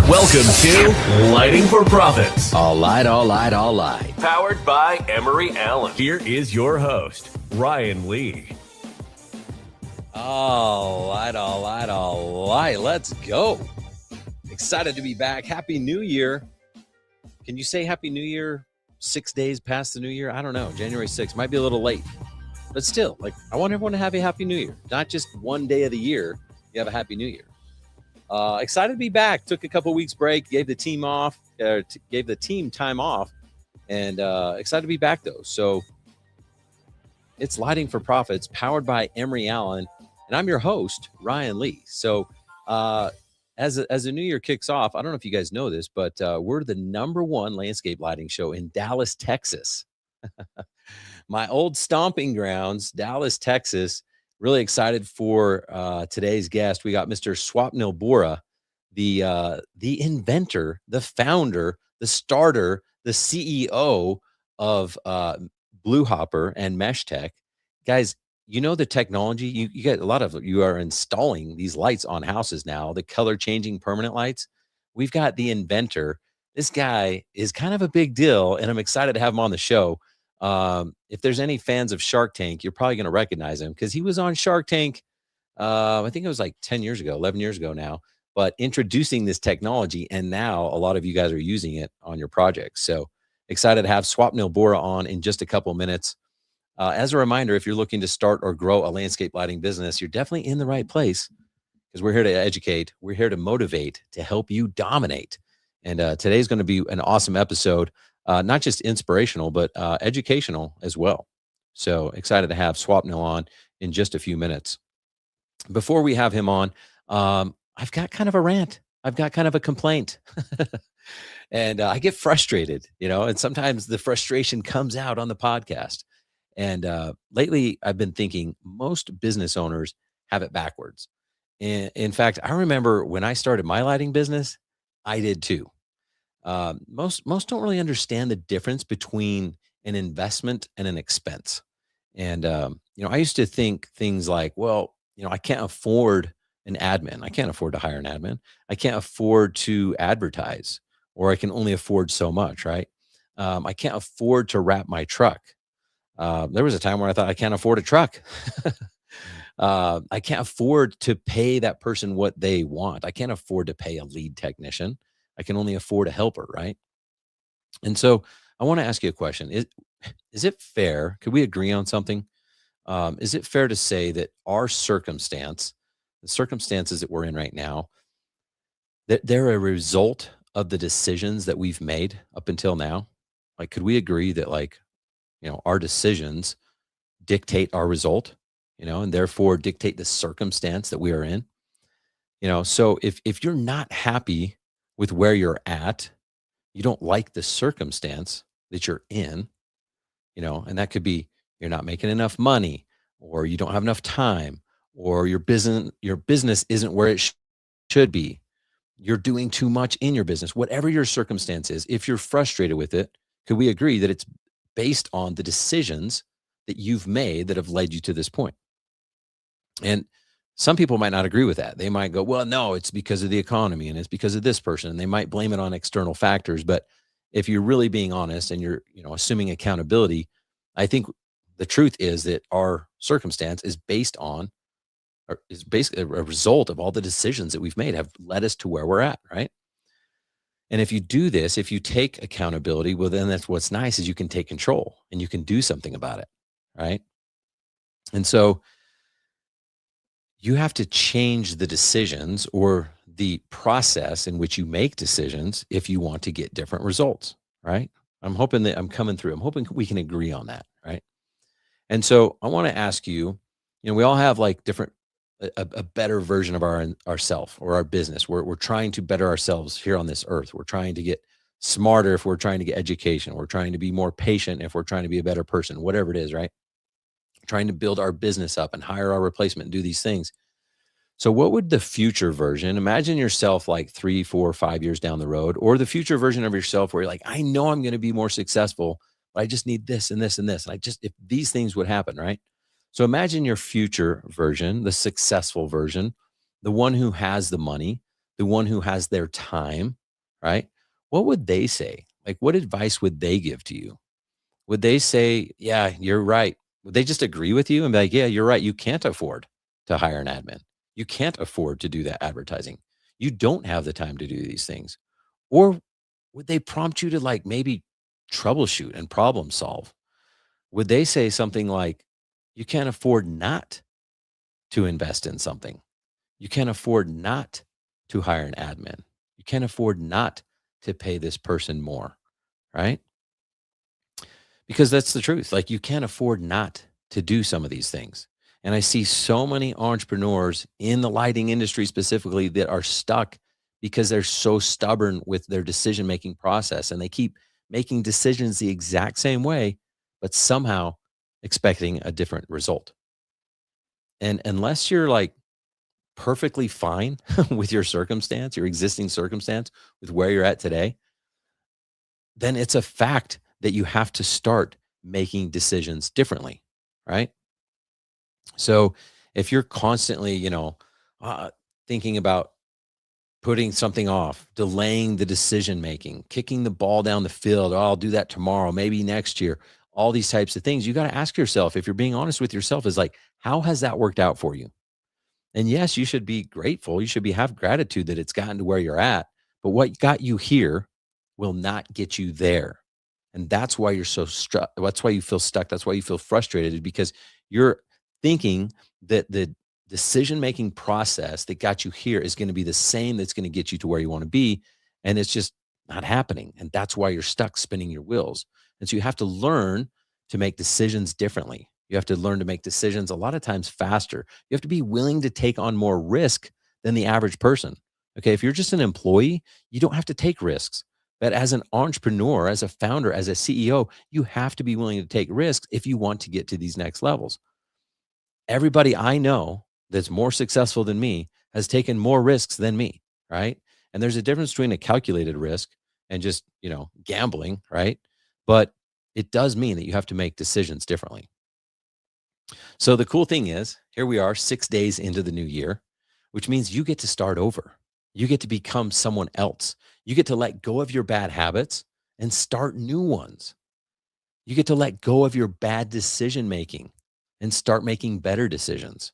Welcome to Lighting for Profits. All light. Powered by Emery Allen. Here is your host, Ryan Lee. All light. Let's go. Excited to be back. Happy New Year. Can you say Happy New Year 6 days past the New Year? I don't know. January 6th might be a little late. But still, I want everyone to have a Happy New Year. Not just one day of the year, you have a Happy New Year. Excited to be back. Took a couple weeks break, gave the team time off, and excited to be back though. So it's Lighting for Profits, powered by Emery Allen, and I'm your host, Ryan Lee. So as the new year kicks off, I don't know if you guys know this, but we're the #1 landscape lighting show in Dallas, Texas. My old stomping grounds, Dallas, Texas. Really excited for today's guest. We got Mr. Swapnil Bora, the inventor, the founder, the starter, the CEO of BlueHopper and MeshTek. Guys, you know the technology. You get a lot of you are installing these lights on houses now, the color changing permanent lights. We've got the inventor. This guy is kind of a big deal, and I'm excited to have him on the show. If there's any fans of Shark Tank, you're probably going to recognize him because he was on Shark Tank. I think it was like 10 years ago, 11 years ago now, but introducing this technology. And now a lot of you guys are using it on your projects. So excited to have Swapnil Bora on in just a couple of minutes. As a reminder, if you're looking to start or grow a landscape lighting business, you're definitely in the right place because we're here to educate. We're here to motivate, to help you dominate. And today's going to be an awesome episode. Not just inspirational, but educational as well. So excited to have Swapnil on in just a few minutes. Before we have him on, I've got kind of a rant. I've got kind of a complaint. And I get frustrated, and sometimes the frustration comes out on the podcast. And lately, I've been thinking most business owners have it backwards. In fact, I remember when I started my lighting business, I did too. Most don't really understand the difference between an investment and an expense. And I used to think things like, well, I can't afford an admin. I can't afford to hire an admin. I can't afford to advertise, or I can only afford so much, right? I can't afford to wrap my truck. There was a time where I thought I can't afford a truck. I can't afford to pay that person what they want. I can't afford to pay a lead technician. I can only afford a helper, right? And so I want to ask you a question. Is it fair? Could we agree on something? Is it fair to say that our circumstances that we're in right now, that they're a result of the decisions that we've made up until now? Like, could we agree that our decisions dictate our result, and therefore dictate the circumstance that we are in? So if you're not happy with where you're at, you don't like the circumstance that you're in, and that could be you're not making enough money, or you don't have enough time, or your business isn't where it should be. You're doing too much in your business. Whatever your circumstance is, if you're frustrated with it, could we agree that it's based on the decisions that you've made that have led you to this point? And some people might not agree with that. They might go, well, no, it's because of the economy and it's because of this person. And they might blame it on external factors. But if you're really being honest and you're, assuming accountability, I think the truth is that our circumstance is basically a result of all the decisions that we've made have led us to where we're at, right? And if you do this, if you take accountability, well, then that's what's nice is you can take control and you can do something about it, right? And so you have to change the decisions or the process in which you make decisions if you want to get different results, right? I'm hoping that I'm coming through. I'm hoping we can agree on that, right? And so I want to ask you, we all have different, a better version of ourself or our business. We're trying to better ourselves here on this earth. We're trying to get smarter if we're trying to get education. We're trying to be more patient if we're trying to be a better person, whatever it is, right? Trying to build our business up and hire our replacement and do these things. So what would the future version, imagine yourself 3, 4, 5 years down the road, or the future version of yourself where you're like, I know I'm going to be more successful, but I just need this and this and this. And if these things would happen, right? So imagine your future version, the successful version, the one who has the money, the one who has their time, right? What would they say? Like, what advice would they give to you? Would they say, yeah, you're right? Would they just agree with you and be like, yeah, you're right. You can't afford to hire an admin. You can't afford to do that advertising. You don't have the time to do these things. Or would they prompt you to like maybe troubleshoot and problem solve? Would they say something like, you can't afford not to invest in something? You can't afford not to hire an admin. You can't afford not to pay this person more, right? Because that's the truth. Like you can't afford not to do some of these things. And I see so many entrepreneurs in the lighting industry specifically that are stuck because they're so stubborn with their decision making process and they keep making decisions the exact same way, but somehow expecting a different result. And unless you're like perfectly fine with your circumstance, your existing circumstance, with where you're at today, then it's a fact that you have to start making decisions differently, right? So if you're constantly, uh, thinking about putting something off, delaying the decision making, kicking the ball down the field, oh, I'll do that tomorrow, maybe next year, all these types of things, you got to ask yourself, if you're being honest with yourself, is like, how has that worked out for you? And yes, you should be grateful. You should be have gratitude that it's gotten to where you're at. But what got you here will not get you there. And that's why you're so stuck. That's why you feel stuck. That's why you feel frustrated because you're thinking that the decision making process that got you here is going to be the same that's going to get you to where you want to be. And it's just not happening. And that's why you're stuck spinning your wheels. And so you have to learn to make decisions differently. You have to learn to make decisions a lot of times faster. You have to be willing to take on more risk than the average person. Okay. If you're just an employee, you don't have to take risks. But as an entrepreneur, as a founder, as a CEO, you have to be willing to take risks if you want to get to these next levels. Everybody I know that's more successful than me has taken more risks than me, right? And there's a difference between a calculated risk and just, gambling, right? But it does mean that you have to make decisions differently. So the cool thing is, here we are 6 days into the new year, which means you get to start over. You get to become someone else. You get to let go of your bad habits and start new ones. You get to let go of your bad decision making and start making better decisions.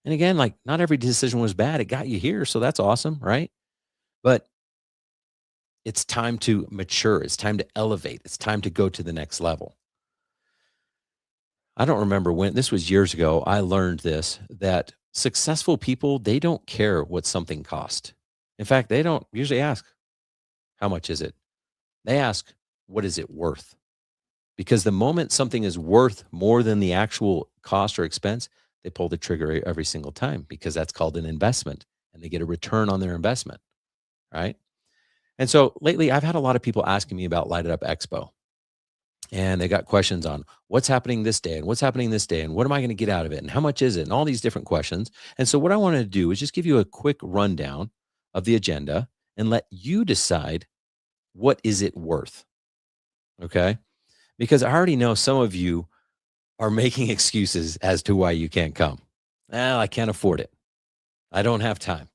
And again, like not every decision was bad. It got you here. So that's awesome, right? But it's time to mature. It's time to elevate. It's time to go to the next level. I don't remember when this was years ago. I learned this that successful people, they don't care what something cost. In fact, they don't usually ask, how much is it? They ask, what is it worth? Because the moment something is worth more than the actual cost or expense, they pull the trigger every single time because that's called an investment and they get a return on their investment. Right. And so lately, I've had a lot of people asking me about Light It Up Expo. And they got questions on what's happening this day and what's happening this day and what am I going to get out of it and how much is it and all these different questions. And so what I want to do is just give you a quick rundown of the agenda and let you decide what is it worth. Okay? Because I already know some of you are making excuses as to why you can't come. Well, I can't afford it. I don't have time.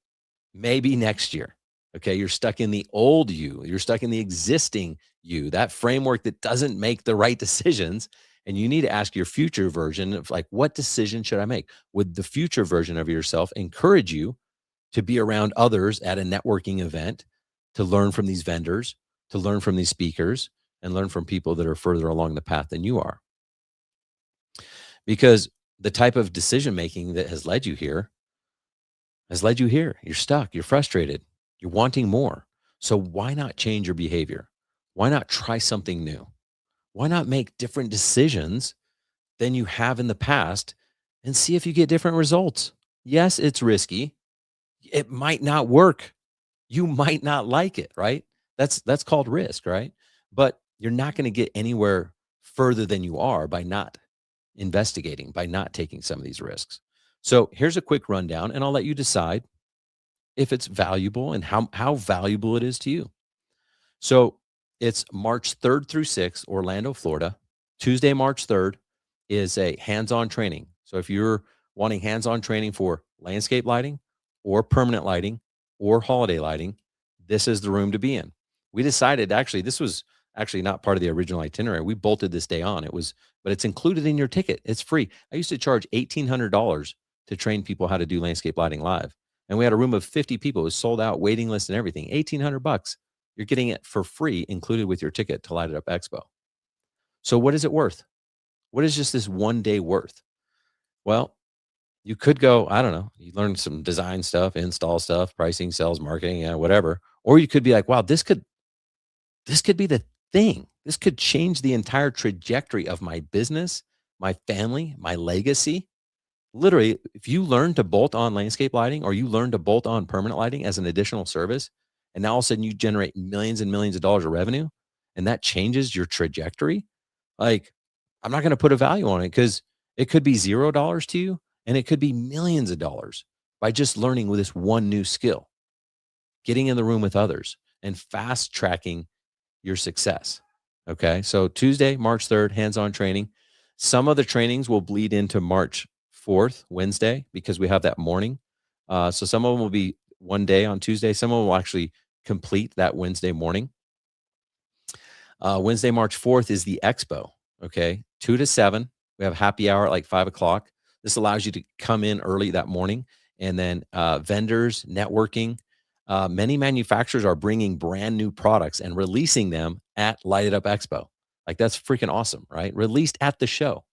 Maybe next year. Okay. You're stuck in the old you. You're stuck in the existing you, that framework that doesn't make the right decisions. And you need to ask your future version of like, what decision should I make? Would the future version of yourself encourage you to be around others at a networking event, to learn from these vendors, to learn from these speakers, and learn from people that are further along the path than you are? Because the type of decision making that has led you here has led you here. You're stuck. You're frustrated. You're wanting more. So why not change your behavior? Why not try something new? Why not make different decisions than you have in the past and see if you get different results? Yes, it's risky. It might not work. You might not like it, right? That's called risk, right? But you're not going to get anywhere further than you are by not investigating, by not taking some of these risks. So here's a quick rundown, and I'll let you decide if it's valuable and how valuable it is to you. So it's March 3rd through 6th, Orlando, Florida. Tuesday, March 3rd is a hands-on training. So if you're wanting hands-on training for landscape lighting or permanent lighting, or holiday lighting, this is the room to be in. We decided, actually, this was actually not part of the original itinerary. We bolted this day on. But it's included in your ticket. It's free. I used to charge $1,800 to train people how to do landscape lighting live. And we had a room of 50 people. It was sold out, waiting list and everything. $1,800. You're getting it for free, included with your ticket to Light It Up Expo. So what is it worth? What is just this one day worth? Well, you could go, I don't know, you learn some design stuff, install stuff, pricing, sales, marketing, whatever. Or you could be like, wow, this could be the thing. This could change the entire trajectory of my business, my family, my legacy. Literally, if you learn to bolt on landscape lighting or you learn to bolt on permanent lighting as an additional service, and now all of a sudden you generate millions and millions of dollars of revenue, and that changes your trajectory, like, I'm not going to put a value on it because it could be $0 to you and it could be millions of dollars by just learning with this one new skill, getting in the room with others and fast tracking your success. Okay. So Tuesday, March 3rd, hands-on training. Some of the trainings will bleed into March 4th, Wednesday, because we have that morning. So some of them will be one day on Tuesday. Some of them will actually complete that Wednesday morning. Wednesday, March 4th is the expo. Okay. 2 to 7. We have happy hour at like 5 o'clock. This allows you to come in early that morning, and then vendors, networking. Many manufacturers are bringing brand new products and releasing them at Light It Up Expo. Like, that's freaking awesome, right? Released at the show.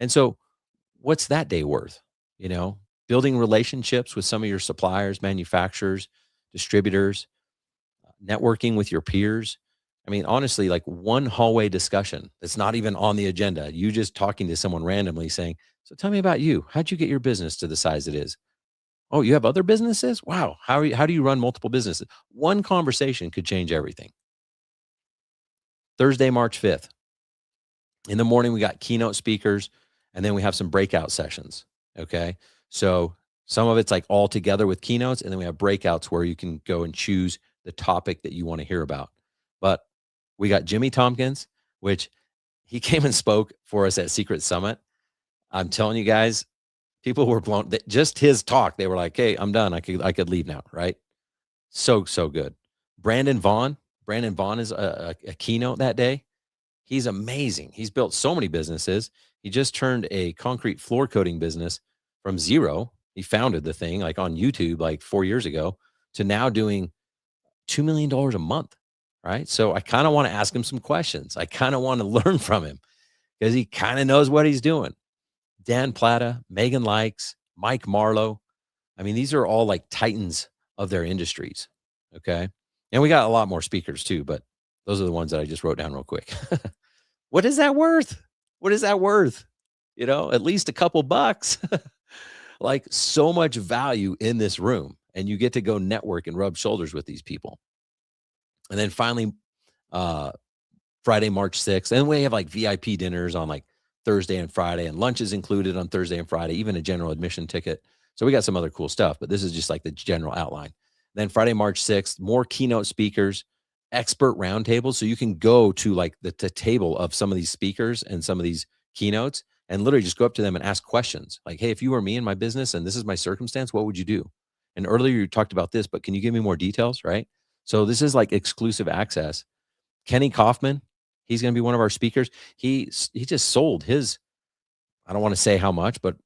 And so what's that day worth? Building relationships with some of your suppliers, manufacturers, distributors, networking with your peers. I mean, honestly, like one hallway discussion that's not even on the agenda. You just talking to someone randomly saying, so tell me about you. How'd you get your business to the size it is? Oh, you have other businesses? Wow. How do you run multiple businesses? One conversation could change everything. Thursday, March 5th. In the morning, we got keynote speakers, and then we have some breakout sessions. Okay. So some of it's like all together with keynotes, and then we have breakouts where you can go and choose the topic that you want to hear about. But we got Jimmy Tompkins, which he came and spoke for us at Secret Summit. I'm telling you guys, people were blown. Just his talk, they were like, "Hey, I'm done. I could leave now." Right? So good. Brandon Vaughn is a keynote that day. He's amazing. He's built so many businesses. He just turned a concrete floor coating business from zero. He founded the thing like on YouTube like 4 years ago to now doing $2 million a month. Right. So I kind of want to ask him some questions. I kind of want to learn from him because he kind of knows what he's doing. Dan Plata, Megan Likes, Mike Marlowe. I mean, these are all like titans of their industries. Okay. And we got a lot more speakers too, but those are the ones that I just wrote down real quick. What is that worth? What is that worth? At least a couple bucks. Like, so much value in this room, and you get to go network and rub shoulders with these people. And then finally, Friday, March 6th. And we have like VIP dinners on like Thursday and Friday, and lunch is included on Thursday and Friday, even a general admission ticket. So we got some other cool stuff, but this is just like the general outline. Then Friday, March 6th, more keynote speakers, expert roundtables. So you can go to like the table of some of these speakers and some of these keynotes and literally just go up to them and ask questions. Like, hey, if you were me in my business and this is my circumstance, what would you do? And earlier you talked about this, but can you give me more details? Right? So this is like exclusive access. Kenny Kaufman, he's going to be one of our speakers. He just sold his, I don't want to say how much, but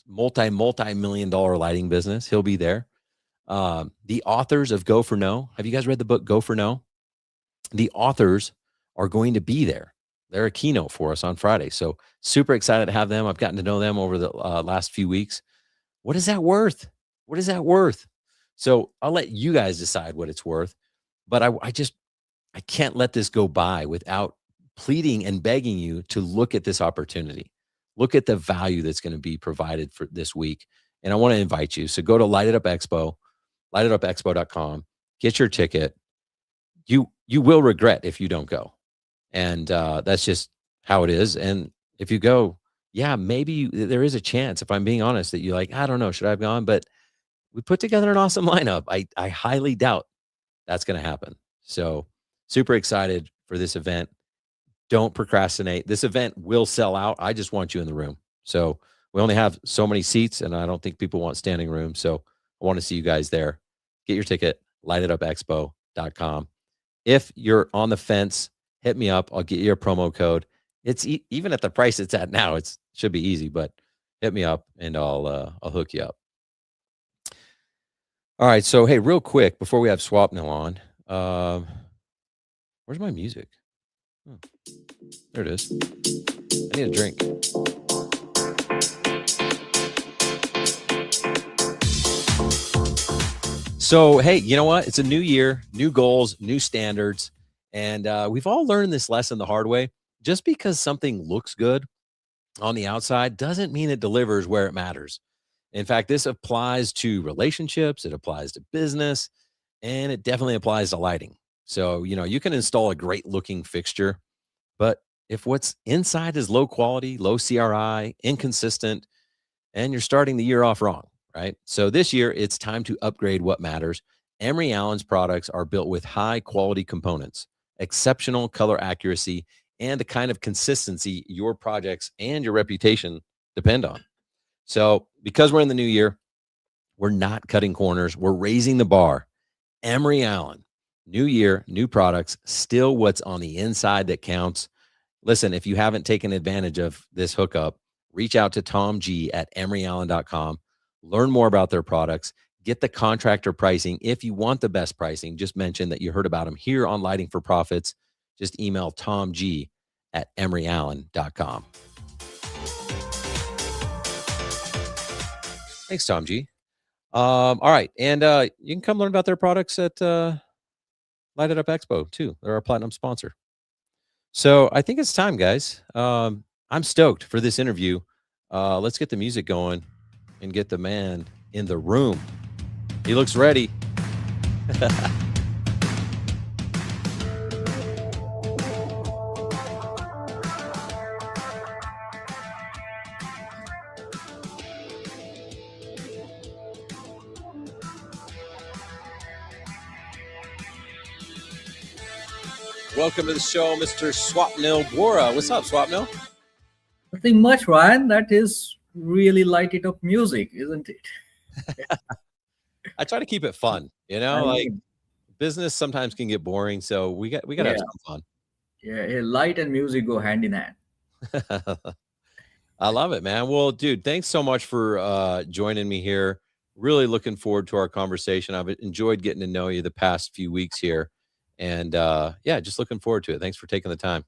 multi-million dollar lighting business. He'll be there. The authors of Go for No. Have you guys read the book Go for No? The authors are going to be there. They're a keynote for us on Friday. So super excited to have them. I've gotten to know them over the last few weeks. What is that worth? What is that worth? So I'll let you guys decide what it's worth. But I can't let this go by without pleading and begging you to look at this opportunity. Look at the value that's going to be provided for this week. And I want to invite you. So go to Light It Up Expo, lightitupexpo.com, get your ticket. You will regret if you don't go. And that's just how it is. And if you go, yeah, maybe there is a chance, if I'm being honest, that you're like, I don't know, should I have gone? But we put together an awesome lineup. I highly doubt that's going to happen. So super excited for this event. Don't procrastinate. This event will sell out. I just want you in the room. So we only have so many seats, and I don't think people want standing room. So I want to see you guys there. Get your ticket, lightitupexpo.com. If you're on the fence, hit me up. I'll get you a promo code. It's even at the price it's at now, it should be easy, but hit me up and I'll hook you up. All right. So, hey, real quick before we have Swapnil on, where's my music? Oh, there it is. I need a drink. So, hey, you know what? It's a new year, new goals, new standards. And we've all learned this lesson the hard way. Just because something looks good on the outside doesn't mean it delivers where it matters. In fact, this applies to relationships, it applies to business, and it definitely applies to lighting. So, you can install a great looking fixture, but if what's inside is low quality, low CRI, inconsistent, and you're starting the year off wrong, right? So this year, it's time to upgrade what matters. Emery Allen's products are built with high quality components, exceptional color accuracy, and the kind of consistency your projects and your reputation depend on. So because we're in the new year, we're not cutting corners. We're raising the bar. Emery Allen, new year, new products, still what's on the inside that counts. Listen, if you haven't taken advantage of this hookup, reach out to Tom G at emeryallen.com. Learn more about their products. Get the contractor pricing. If you want the best pricing, just mention that you heard about them here on Lighting for Profits. Just email Tom G at emeryallen.com. Thanks, Tom G. All right. And you can come learn about their products at Light It Up Expo, too. They're our platinum sponsor. So I think it's time, guys. I'm stoked for this interview. Let's get the music going and get the man in the room. He looks ready. Welcome to the show, Mr. Swapnil Bora. What's up, Swapnil? Nothing much, Ryan. That is really light it up music, isn't it? I try to keep it fun, business sometimes can get boring, so we got to have some fun. Yeah, light and music go hand in hand. I love it, man. Well, dude, thanks so much for joining me here. Really looking forward to our conversation. I've enjoyed getting to know you the past few weeks here. And just looking forward to it. Thanks for taking the time.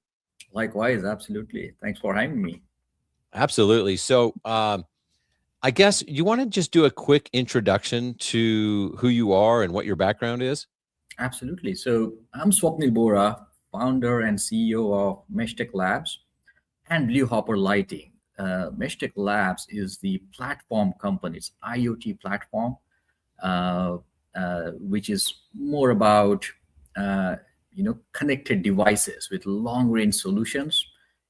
Likewise, absolutely. Thanks for having me. Absolutely. So I guess you want to just do a quick introduction to who you are and what your background is? Absolutely. So I'm Swapnil Bora, founder and CEO of MeshTek Labs and BlueHopper Lighting. MeshTek Labs is the platform company. It's IoT platform, which is more about connected devices with long-range solutions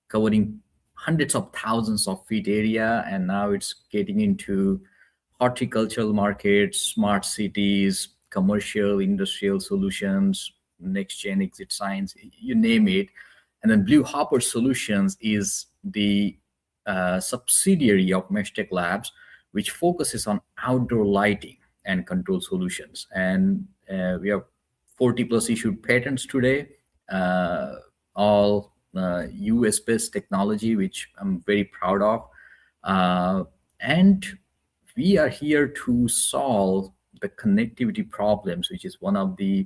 covering hundreds of thousands of feet area, and now it's getting into horticultural markets, smart cities, commercial, industrial solutions, next-gen exit signs, you name it. And then BlueHopper Solutions is the subsidiary of MeshTek Labs, which focuses on outdoor lighting and control solutions. And we have 40 plus issued patents today, all US-based technology, which I'm very proud of. And we are here to solve the connectivity problems, which is one of the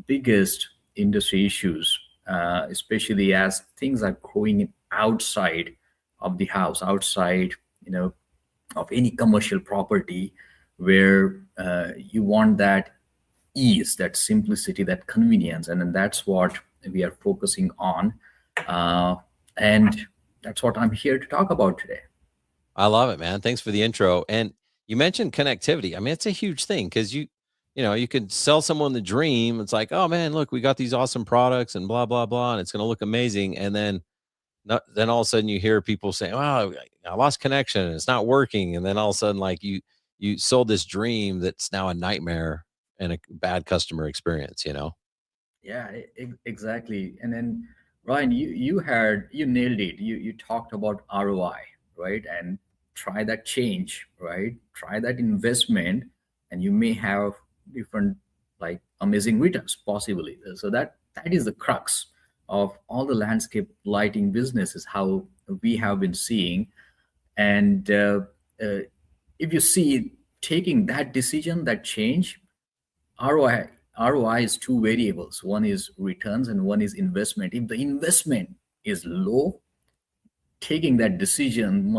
biggest industry issues, especially as things are growing outside of the house, outside, of any commercial property, where you want that ease, that simplicity, that convenience, and then that's what we are focusing on, and that's what I'm here to talk about today. I love it, man. Thanks for the intro. And you mentioned connectivity. I mean, it's a huge thing because you could sell someone the dream. It's like, oh man, look, we got these awesome products and blah blah blah, and it's going to look amazing. And then all of a sudden you hear people saying, "Oh, I lost connection and it's not working." And then all of a sudden, like you sold this dream that's now a nightmare and a bad customer experience, Yeah, exactly. And then Ryan, you nailed it. You talked about ROI, right? And try that change, right? Try that investment, and you may have different like amazing returns possibly. So that is the crux of all the landscape lighting businesses, how we have been seeing. And uh, if you see taking that decision, that change, ROI is two variables. One is returns and one is investment. If the investment is low, taking that decision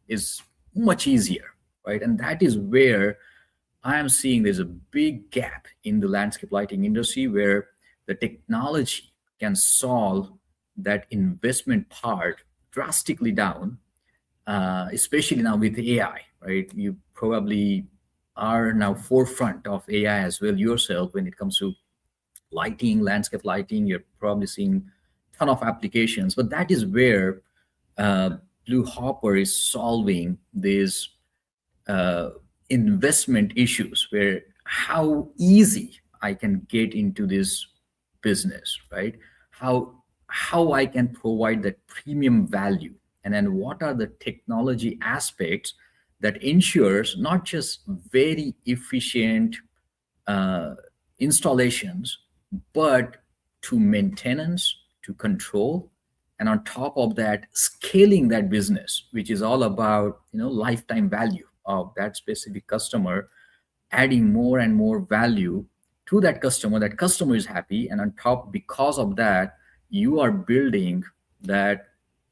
is much easier, right? And that is where I am seeing there's a big gap in the landscape lighting industry where the technology can solve that investment part drastically down, especially now with AI, right? You probably are now forefront of AI as well yourself when it comes to lighting, landscape lighting. You're probably seeing ton of applications, but that is where uh, BlueHopper is solving these uh, investment issues, where how easy I can get into this business, right? How I can provide that premium value, and then what are the technology aspects that ensures not just very efficient uh, installations, but to maintenance, to control, and on top of that, scaling that business, which is all about lifetime value of that specific customer, adding more and more value to that customer. That customer is happy, and on top, because of that, you are building that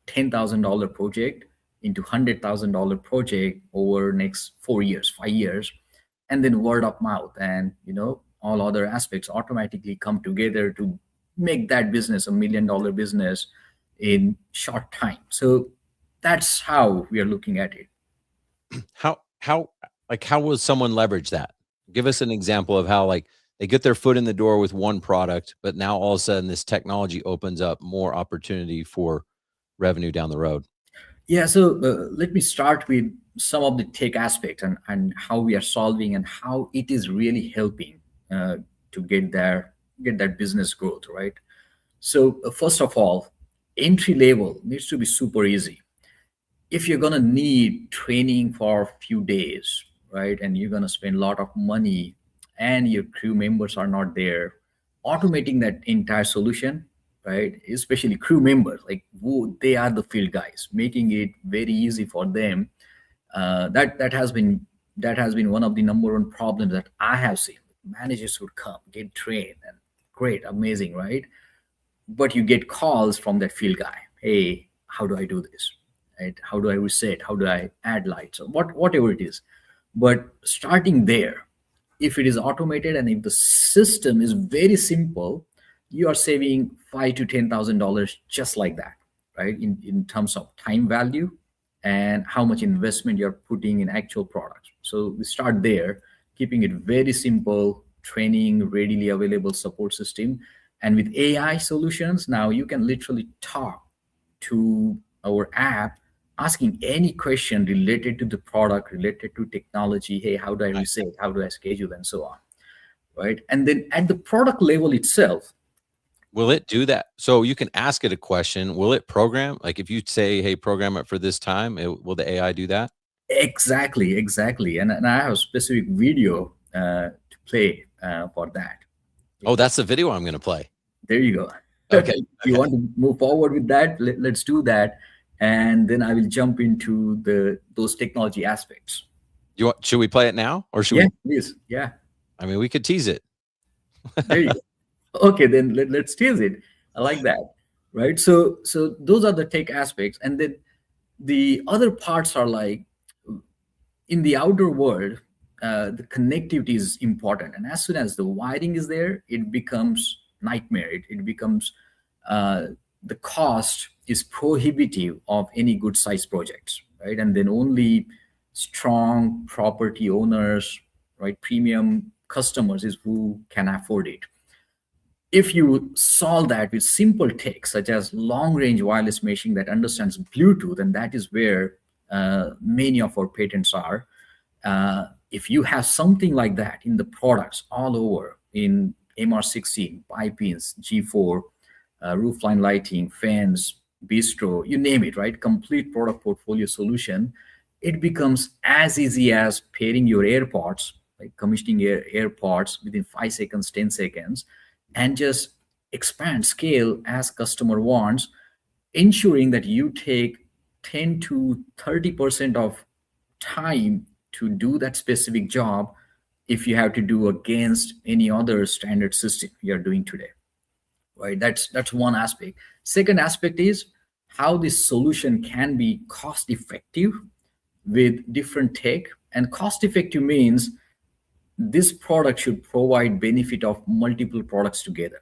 $10,000 project into $100,000 project over next 4 years, 5 years, and then word of mouth and all other aspects automatically come together to make that business $1 million business in short time. So that's how we are looking at it. How will someone leverage that? Give us an example of how like they get their foot in the door with one product, but now all of a sudden this technology opens up more opportunity for revenue down the road. Yeah, so let me start with some of the tech aspects and how we are solving and how it is really helping uh, to get that business growth, right? So first of all, entry level needs to be super easy. If you're gonna need training for a few days, right, and you're gonna spend a lot of money, and your crew members are not there, automating that entire solution, right, especially crew members, like who they are the field guys, making it very easy for them. That has been one of the number one problems that I have seen. Managers would come, get trained, and great, amazing, right? But you get calls from that field guy. Hey, how do I do this? Right? How do I reset? How do I add lights? Or whatever it is. But starting there, if it is automated and if the system is very simple, you are saving $5,000 to $10,000 just like that, right? In terms of time value and how much investment you're putting in actual products. So we start there, keeping it very simple, training, readily available support system. And with AI solutions, now you can literally talk to our app, asking any question related to the product, related to technology. Hey, how do I Right. reset? How do I schedule? And so on, right? And then at the product level itself, Will it do that? So you can ask it a question. Will it program? Like if you say, "Hey, program it for this time," will the AI do that? exactly. And I have a specific video to play for that. Oh, that's the video I'm going to play. There you go. Okay. You Okay. want to move forward with that? Let's do that. And then I will jump into those technology aspects. Should we play it now or should Yeah, we? please. Yeah, I mean, we could tease it. there you go. Okay, then let's tease it. I like that. Right. So those are the tech aspects. And then the other parts are like in the outer world, the connectivity is important. And as soon as the wiring is there, it becomes nightmare. It becomes uh, the cost is prohibitive of any good size projects, right? And then only strong property owners, right, premium customers is who can afford it. If you solve that with simple tech such as long range wireless meshing that understands Bluetooth, and that is where many of our patents are. If you have something like that in the products all over in MR16, pipings, G4, roofline lighting, fans, bistro, you name it, right? Complete product portfolio solution. It becomes as easy as pairing your AirPods like commissioning air parts within 5 seconds, 10 seconds, and just expand scale as customer wants, ensuring that you take 10 to 30% of time to do that specific job if you have to do against any other standard system you're doing today, right? That's one aspect. Second aspect is how this solution can be cost effective with different tech. And cost effective means this product should provide benefit of multiple products together,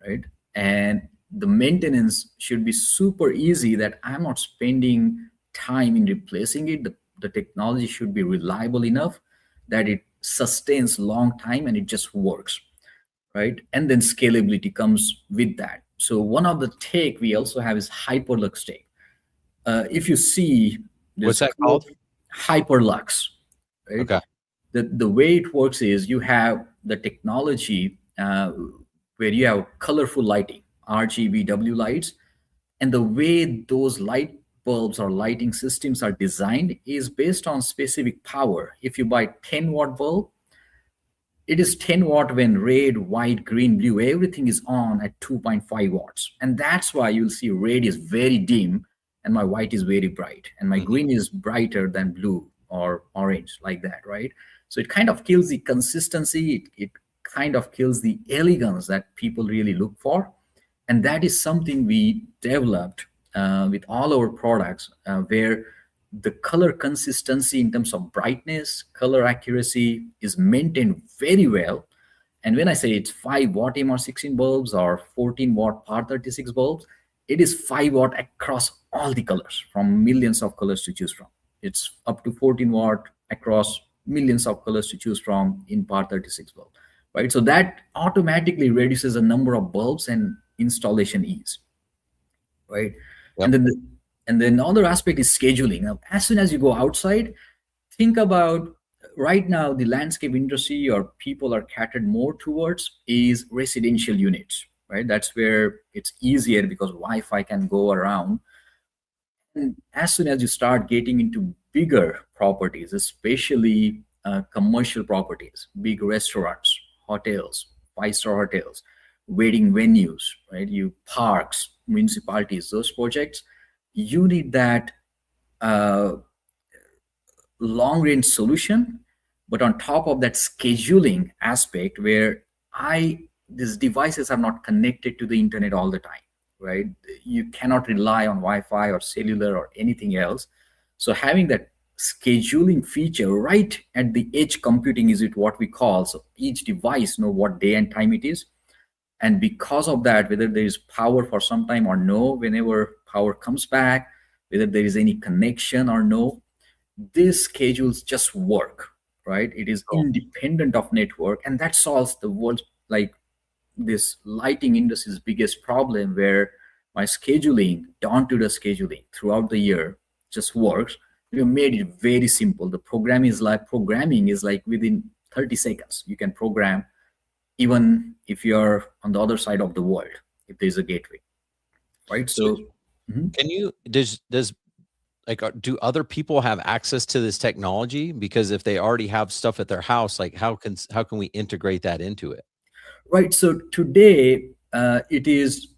right? And the maintenance should be super easy, that I'm not spending time in replacing it. The technology should be reliable enough that it sustains long time and it just works, right? And then scalability comes with that. So one of the tech we also have is Hyperlux tech. If you see What's this that called? Hyperlux, right? Okay. The way it works is you have the technology where you have colorful lighting, RGB, W lights, and the way those light bulbs or lighting systems are designed is based on specific power. If you buy 10-watt bulb, it is 10 watt when red, white, green, blue, everything is on at 2.5 watts. And that's why you'll see red is very dim and my white is very bright and my green is brighter than blue or orange, like that, right? So it kind of kills the consistency. It kind of kills the elegance that people really look for. And that is something we developed with all our products, where the color consistency in terms of brightness, color accuracy is maintained very well. And when I say it's 5-watt MR16 bulbs or 14-watt par36 bulbs, it is 5-watt across all the colors, from millions of colors to choose from. It's up to 14-watt across millions of colors to choose from in par36 bulb, right? So that automatically reduces the number of bulbs and installation ease, right? Yep. And then the other aspect is scheduling. Now, as soon as you go outside, think about right now the landscape industry or people are catered more towards is residential units, right? That's where it's easier because Wi-Fi can go around. And as soon as you start getting into bigger properties, especially commercial properties, big restaurants, hotels, 5-star hotels, wedding venues, right? You parks, municipalities, those projects, you need that long range solution. But on top of that scheduling aspect, where these devices are not connected to the internet all the time, right? You cannot rely on Wi-Fi or cellular or anything else. So having that scheduling feature right at the edge computing is it what we call. So each device know what day and time it is. And because of that, whether there is power for some time or no, whenever power comes back, whether there is any connection or no, these schedules just work, right? It is independent of network. And that solves the world's, like, this lighting industry's biggest problem, where my scheduling, down to the scheduling throughout the year, just works. We have made it very simple. The programming is like within 30 seconds. You can program even if you're on the other side of the world, if there's a gateway, right? So can you, does like, do other people have access to this technology? Because if they already have stuff at their house, like how can we integrate that into it? Right. So today it is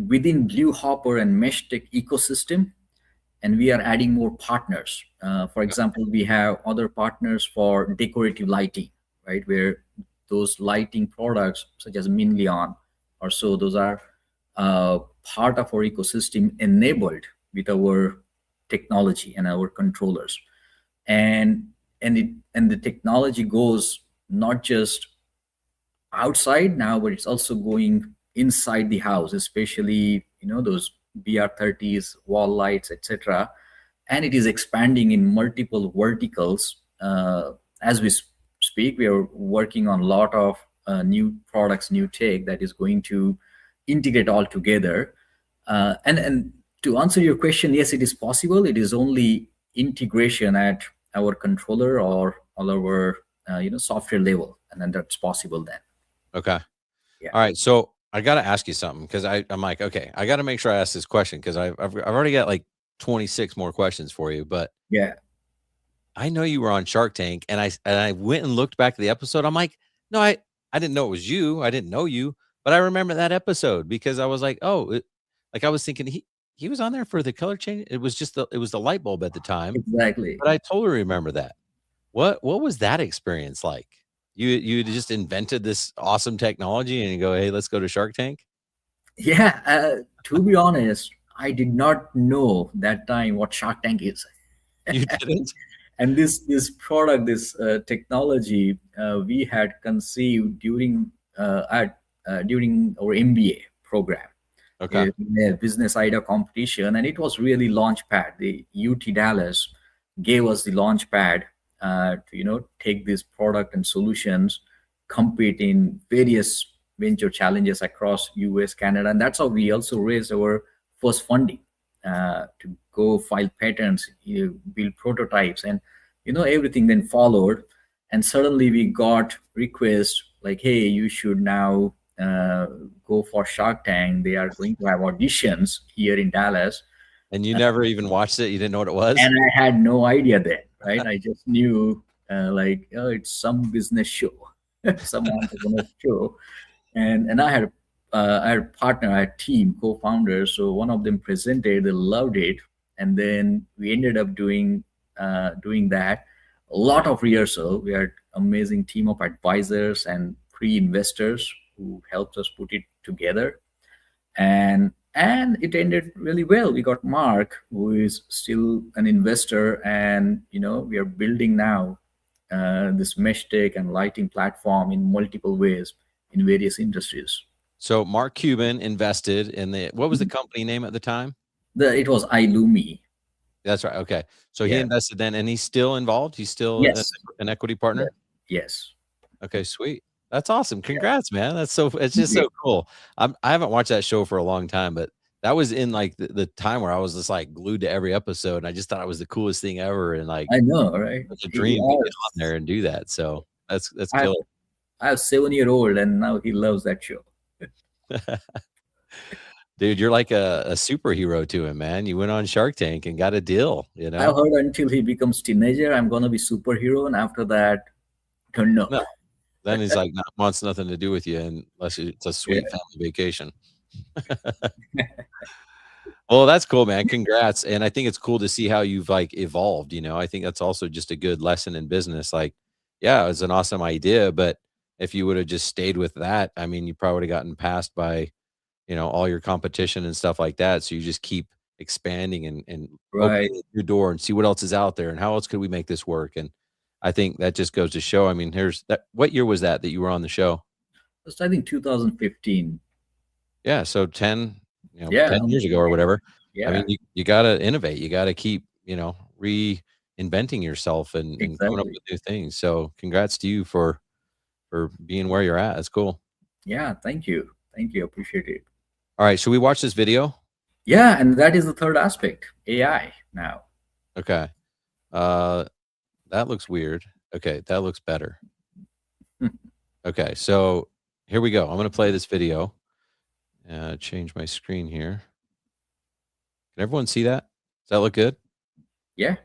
within BlueHopper and MeshTek ecosystem, and we are adding more partners. For example, we have other partners for decorative lighting, right? Where those lighting products such as Minleon or so, those are part of our ecosystem enabled with our technology and our controllers. And the technology goes not just outside now, but it's also going inside the house, especially those BR30s, wall lights, etc. And it is expanding in multiple verticals. As we speak, we are working on a lot of new products, new tech that is going to integrate all together. And to answer your question, yes, it is possible. It is only integration at our controller or our software level, and then that's possible then. Okay. Yeah. All right. So I got to ask you something, because I'm like, okay, I got to make sure I ask this question, because I've already got like 26 more questions for you. But yeah, I know you were on Shark Tank, and I went and looked back at the episode. I'm like, no, I didn't know it was you. I didn't know you, but I remember that episode because I was like, oh, like I was thinking he was on there for the color change. It was just it was the light bulb at the time, Exactly. but I totally remember that. What was that experience like? You just invented this awesome technology, and you go, hey, let's go to Shark Tank. Yeah, to be honest, I did not know that time what Shark Tank is. You didn't? And this product, this technology, we had conceived during our MBA program, Okay. in a business idea competition, and it was really launchpad. The UT Dallas gave us the launchpad to take this product and solutions, compete in various venture challenges across US, Canada, and that's how we also raised our first funding to go file patents, build prototypes, and everything then followed. And suddenly we got requests like, "Hey, you should now go for Shark Tank. They are going to have auditions here in Dallas." And you never even watched it? You didn't know what it was? And I had no idea then, right? I just knew like, oh, it's some business show, some entrepreneur show. And I had a partner, I had a team, co-founders. So one of them presented, they loved it, and then we ended up doing that. A lot of rehearsal. We had amazing team of advisors and pre-investors who helped us put it together, and it ended really well. We got Mark, who is still an investor, and we are building now this MeshTek and lighting platform in multiple ways in various industries. So Mark Cuban invested in what was the company name at the time? It was iLumi. That's right. Okay. So he Yeah. invested then, and he's still involved. He's still Yes. an equity partner. Yes. Okay, sweet. That's awesome. Congrats, man. It's just so cool. I haven't watched that show for a long time, but that was in like the time where I was just like glued to every episode, and I just thought it was the coolest thing ever. And like, I know, right? it's a dream to get on there and do that. So that's killer. I have 7-year-old, and now he loves that show. Dude, you're like a superhero to him, man. You went on Shark Tank and got a deal, I heard until he becomes teenager, I'm gonna be superhero, and after that, don't know. No. Then he's like, wants nothing to do with you unless it's a sweet family vacation. Well, that's cool, man. Congrats. And I think it's cool to see how you've like evolved. I think that's also just a good lesson in business. Like, yeah, it's an awesome idea, but if you would have just stayed with that, I mean, you probably would have gotten passed by, all your competition and stuff like that. So you just keep expanding and Right. opening your door and see what else is out there and how else could we make this work. And I think that just goes to show. I mean, here's that. What year was that you were on the show? Just I think 2015. Yeah, so 10 Yeah. 10 years ago or whatever. Yeah. I mean, you got to innovate. You got to keep, reinventing yourself and coming up Exactly. with new things. So congrats to you for being where you're at. It's cool. Yeah. Thank you. Appreciate it. All right, should we watch this video? Yeah, and that is the third aspect, AI now. Okay. That looks weird. Okay, that looks better. Okay, so here we go. I'm going to play this video. Change my screen here. Can everyone see that? Does that look good? Yeah,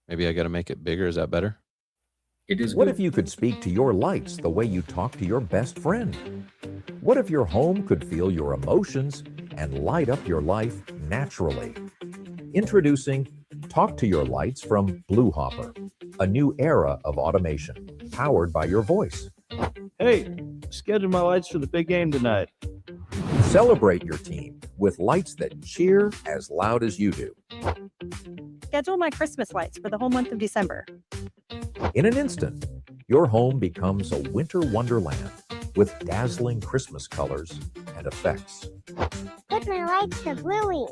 Maybe I got to make it bigger. Is that better? it is What good. if you could speak to your lights the way you talk to your best friend? What if your home could feel your emotions and light up your life naturally? Introducing Talk to Your Lights from BlueHopper, a new era of automation powered by your voice. Hey, schedule my lights for the big game tonight. Celebrate your team with lights that cheer as loud as you do. Schedule my Christmas lights for the whole month of December. In an instant, your home becomes a winter wonderland with dazzling Christmas colors and effects. Put my lights to bluey.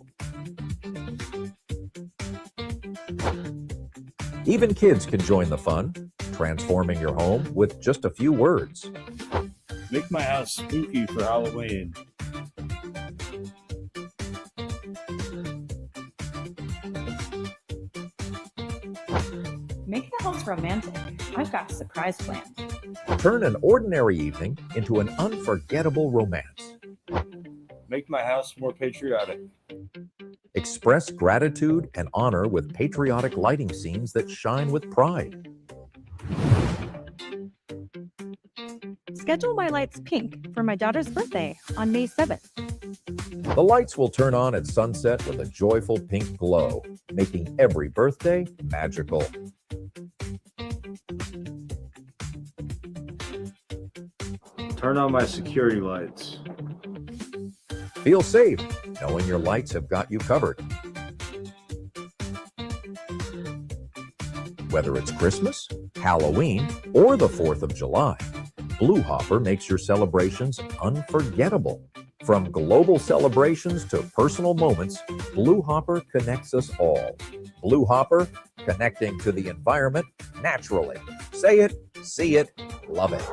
Even kids can join the fun, transforming your home with just a few words. Make my house spooky for Halloween. Make the house romantic. I've got a surprise plan. Turn an ordinary evening into an unforgettable romance. Make my house more patriotic. Express gratitude and honor with patriotic lighting scenes that shine with pride. Schedule my lights pink for my daughter's birthday on May 7th. The lights will turn on at sunset with a joyful pink glow, making every birthday magical. Turn on my security lights. Feel safe knowing your lights have got you covered. Whether it's Christmas, Halloween, or the 4th of July, BlueHopper makes your celebrations unforgettable. From global celebrations to personal moments, BlueHopper connects us all. BlueHopper, connecting to the environment naturally. Say it, see it, love it.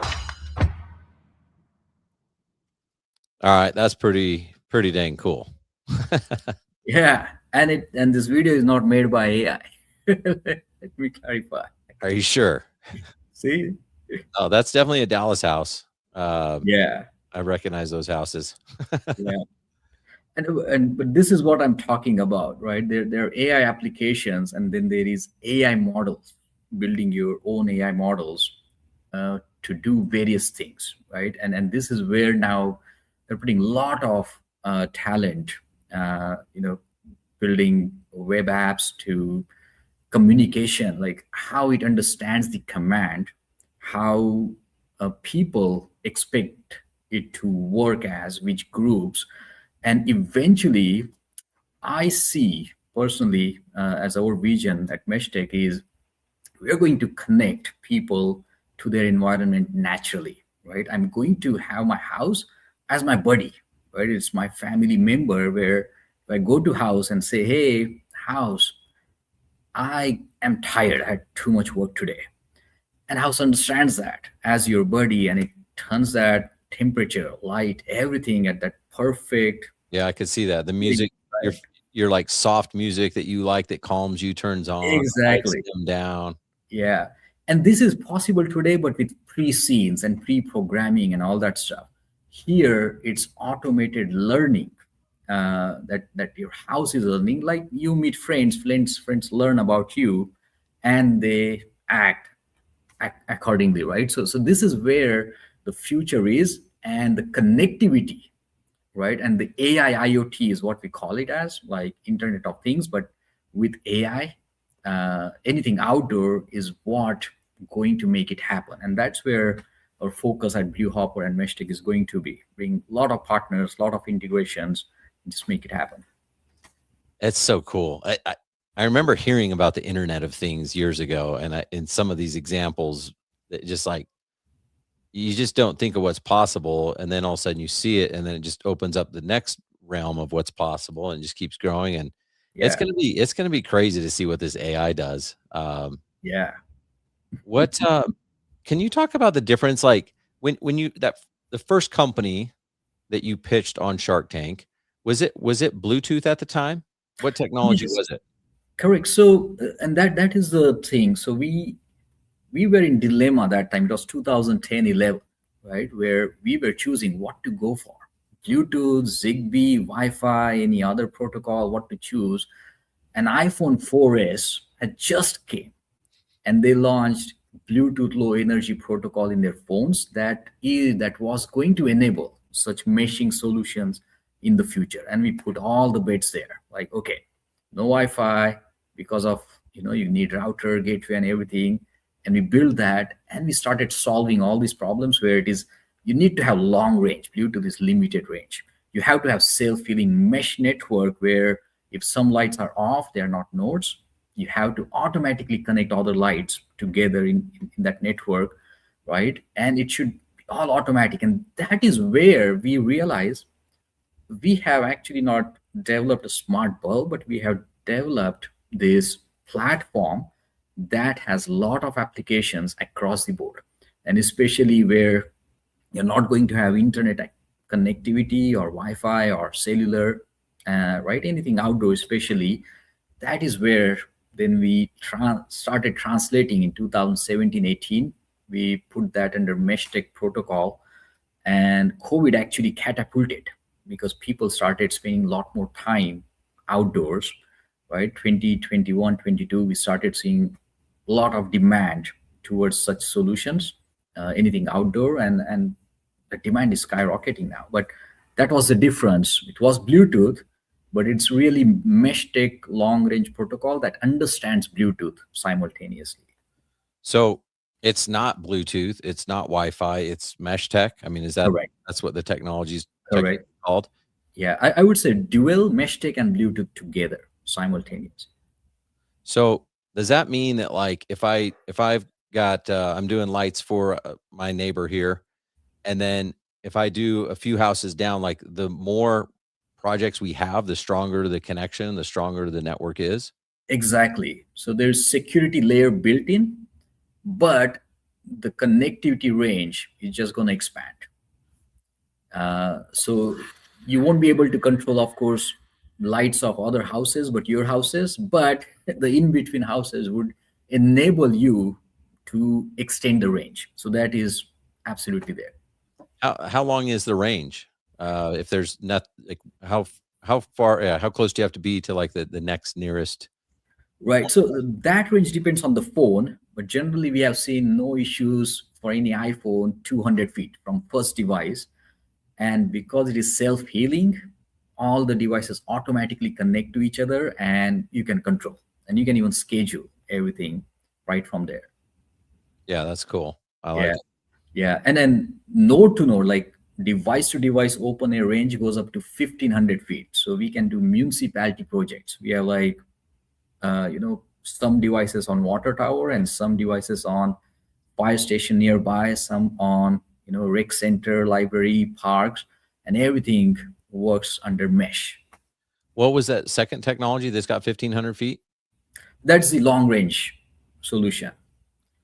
All right, that's pretty dang cool. Yeah, and this video is not made by AI. Let me clarify. Are you sure? See? Oh, that's definitely a Dallas house. Yeah. I recognize those houses. Yeah. But this is what I'm talking about, right? There are AI applications, and then there is AI models, building your own AI models to do various things, right? And this is where now they're putting a lot of talent, building web apps to communication, like how it understands the command, how people expect it to work as, which groups. And eventually, I see personally as our vision at MeshTek is we're going to connect people to their environment naturally, right? I'm going to have my house as my buddy, right? It's my family member where if I go to house and say, hey, house, I am tired. I had too much work today. And house understands that as your buddy, and it turns that temperature, light, everything at that perfect. Yeah, I could see that. The music, your like soft music that you like that calms you, turns on, Exactly. lights them down. Yeah. And this is possible today, but with pre-scenes and pre-programming and all that stuff. Here, it's automated learning that your house is learning. Like you meet friends learn about you, and they act accordingly, right? So this is where the future is, and the connectivity, right? And the AI IoT is what we call it as, like Internet of Things, but with AI, anything outdoor is what going to make it happen. And that's where our focus at BlueHopper and MeshTek is going to be. Bring a lot of partners, a lot of integrations, and just make it happen. It's so cool. I remember hearing about the Internet of Things years ago, and in some of these examples, that just like you just don't think of what's possible, and then all of a sudden you see it, and then it just opens up the next realm of what's possible, and just keeps growing. And Yeah. it's gonna be crazy to see what this AI does. Yeah. What can you talk about the difference? Like when you the first company that you pitched on Shark Tank, was it Bluetooth at the time? What technology Yes. was it? Correct. So, and that is the thing. So we were in dilemma that time. It was 2010, 11, right? Where we were choosing what to go for: Bluetooth, Zigbee, Wi-Fi, any other protocol, what to choose. An iPhone 4S had just came, and they launched Bluetooth Low Energy protocol in their phones that was going to enable such meshing solutions in the future. And we put all the bets there. Like, okay, no Wi-Fi because of you need router, gateway, and everything. And we built that, and we started solving all these problems where it is you need to have long range. Bluetooth is limited range. You have to have self-healing mesh network where if some lights are off, they're not nodes. You have to automatically connect other lights together in that network, right? And it should be all automatic. And that is where we realize we have actually not developed a smart bulb, but we have developed this platform that has a lot of applications across the board. And especially where you're not going to have internet connectivity or Wi-Fi or cellular, right? Anything outdoor, especially, that is where then we started translating in 2017-18. We put that under MeshTek protocol, and COVID actually catapulted because people started spending a lot more time outdoors, right? 2021, 22, we started seeing a lot of demand towards such solutions, anything outdoor, and the demand is skyrocketing now. But that was the difference. It was Bluetooth, but it's really MeshTek long range protocol that understands Bluetooth simultaneously. So it's not Bluetooth, it's not Wi-Fi, it's MeshTek. I mean, Correct. that's what the technology's Correct. called? Yeah, I would say dual MeshTek and Bluetooth together simultaneously. So does that mean that like if I've got I'm doing lights for my neighbor here, and then if I do a few houses down, like the more projects we have, the stronger the connection, the stronger the network is? Exactly. So there's security layer built in, but the connectivity range is just going to expand. So you won't be able to control, of course, lights of other houses, but your houses, but the in-between houses would enable you to extend the range. So that is absolutely there. How long is the range? If there's not like how far, yeah, how close do you have to be to like the next nearest? Right. So that range depends on the phone, but generally we have seen no issues for any iPhone 200 feet from first device. And because it is self-healing, all the devices automatically connect to each other and you can control and you can even schedule everything right from there. Yeah, that's cool. I like Yeah. it. Yeah. And then node to node, like device to device open air range goes up to 1500 feet. So we can do municipality projects. We have like, some devices on water tower and some devices on fire station nearby, some on, rec center, library, parks, and everything works under mesh. What was that second technology that's got 1500 feet? That's the long range solution.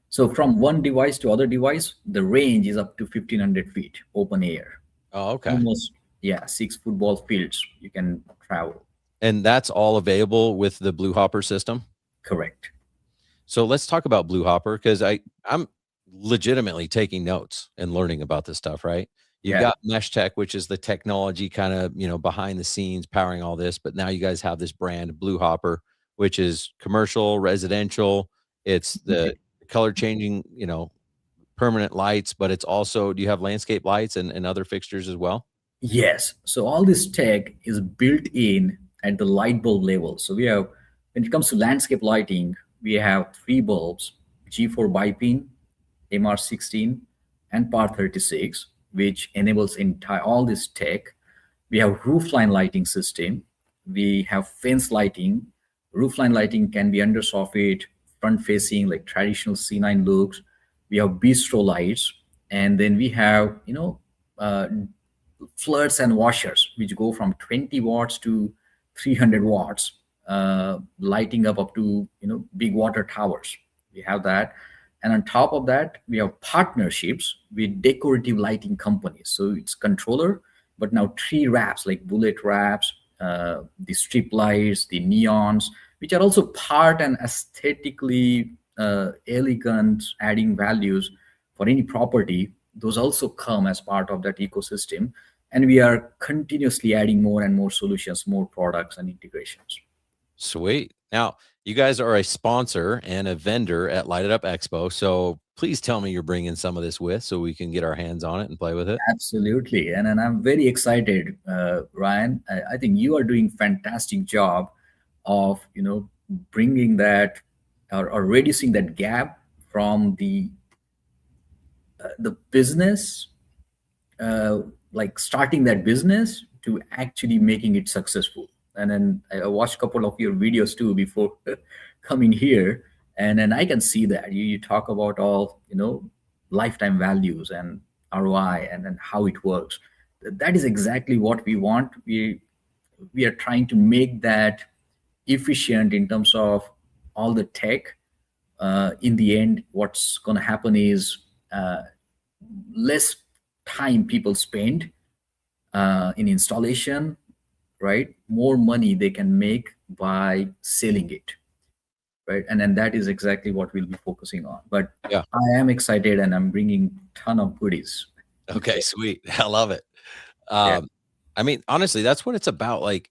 So from one device to other device, the range is up to 1500 feet open air. Oh, okay. Almost, yeah, 6 football fields you can travel. And that's all available with the BlueHopper system? Correct. So let's talk about BlueHopper because I'm legitimately taking notes and learning about this stuff, right? You've Yeah. got MeshTek, which is the technology kind of, behind the scenes powering all this, but now you guys have this brand BlueHopper, which is commercial, residential. It's the color changing, permanent lights, but it's also, do you have landscape lights and other fixtures as well? Yes. So all this tech is built in at the light bulb level. So we have, when it comes to landscape lighting, we have 3 bulbs, G4 bipin, MR16, and PAR36, which enables entire all this tech. We have roofline lighting system. We have fence lighting. Roofline lighting can be under soffit, front facing, like traditional C9 looks. We have bistro lights, and then we have floods and washers, which go from 20 watts to 300 watts, lighting up to big water towers. We have that, and on top of that, we have partnerships with decorative lighting companies. So it's controller, but now tree wraps like bullet wraps, the strip lights, the neons, which are also part and aesthetically elegant, adding values for any property. Those also come as part of that ecosystem. And we are continuously adding more and more solutions, more products and integrations. Sweet. Now, you guys are a sponsor and a vendor at Light It Up Expo. So please tell me you're bringing some of this with so we can get our hands on it and play with it. Absolutely. And I'm very excited, Ryan. I think you are doing fantastic job of, bringing that or reducing that gap from the business, like starting that business to actually making it successful. And then I watched a couple of your videos too before coming here, and then I can see that you talk about all lifetime values and ROI and then how it works. That is exactly what we want. We are trying to make that efficient in terms of all the tech. In the end, what's going to happen is less time people spend in installation, right? More money they can make by selling it, right? And then that is exactly what we'll be focusing on. But Yeah. I am excited and I'm bringing a ton of goodies. Okay, sweet. I love it. Yeah. I mean, honestly, that's what it's about. Like,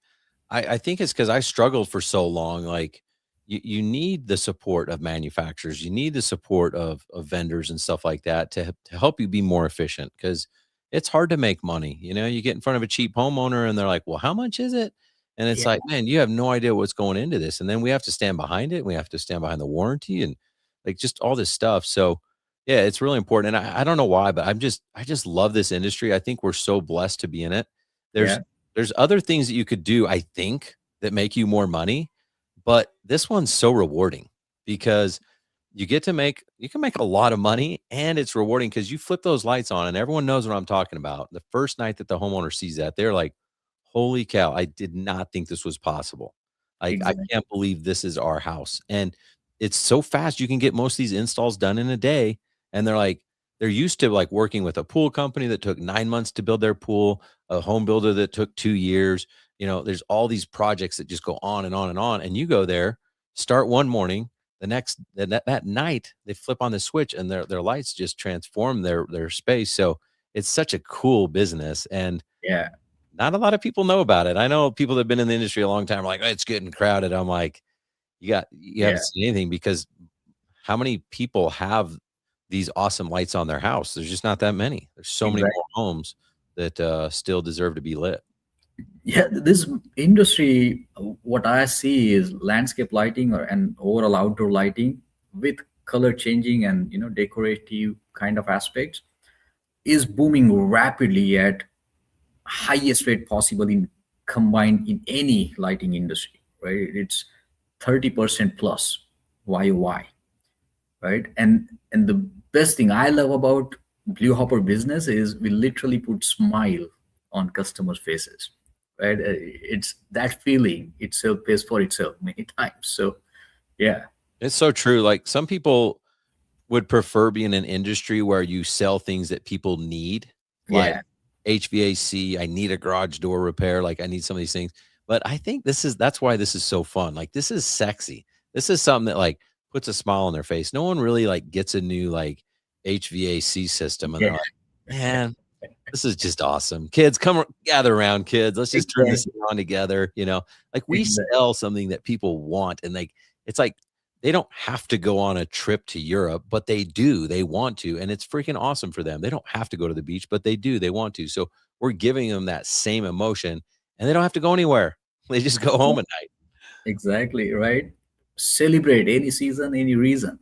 I think it's because I struggled for so long. Like you need the support of manufacturers, you need the support of vendors and stuff like that to help you be more efficient because it's hard to make money. You know, you get in front of a cheap homeowner and they're like, well, how much is it? And it's Yeah. like, man, you have no idea what's going into this. And then we have to stand behind it. And we have to stand behind the warranty and like just all this stuff. So yeah, it's really important. And I don't know why, but I just love this industry. I think we're so blessed to be in it. There's Yeah. there's other things that you could do, I think, that make you more money, but this one's so rewarding because you can make a lot of money and it's rewarding because you flip those lights on and everyone knows what I'm talking about. The first night that the homeowner sees that, they're like, holy cow, I did not think this was possible. Like, I Exactly. can't believe this is our house. And it's so fast. You can get most of these installs done in a day. And they're used to like working with a pool company that took 9 months to build their pool, a home builder that took 2 years. You know, there's all these projects that just go on and on and on. And you go there, start one morning, that night they flip on the switch and their lights just transform their space. So it's such a cool business. And Yeah. not a lot of people know about it. I know people that have been in the industry a long time are like, "Oh, it's getting crowded." I'm like, you haven't Yeah. seen anything because how many people have these awesome lights on their house? There's just not that many. There's so many Exactly. more homes that still deserve to be lit. Yeah, this industry, what I see is landscape lighting or and overall outdoor lighting with color changing and decorative kind of aspects is booming rapidly at highest rate possible in combined in any lighting industry, right? It's 30% plus YOY, right? And the best thing I love about Blue Hopper business is we literally put smile on customers' faces, right? It's that feeling itself pays for itself many times. So yeah, It's so true. Like some people would prefer being in an industry where you sell things that people need, like yeah, HVAC. I need a garage door repair. Like I need some of these things. But I think that's why this is so fun. Like this is sexy. This is something that like puts a smile on their face. No one really like gets a new like HVAC system and they're yeah, like, man, this is just awesome. Kids, gather around, kids. Let's just turn this exactly, on together. You know, like we exactly. sell something that people want, and like it's like they don't have to go on a trip to Europe, but they do. They want to, and it's freaking awesome for them. They don't have to go to the beach, but they do. They want to. So we're giving them that same emotion, and they don't have to go anywhere. They just go home at night. Exactly, right? Celebrate any season, any reason.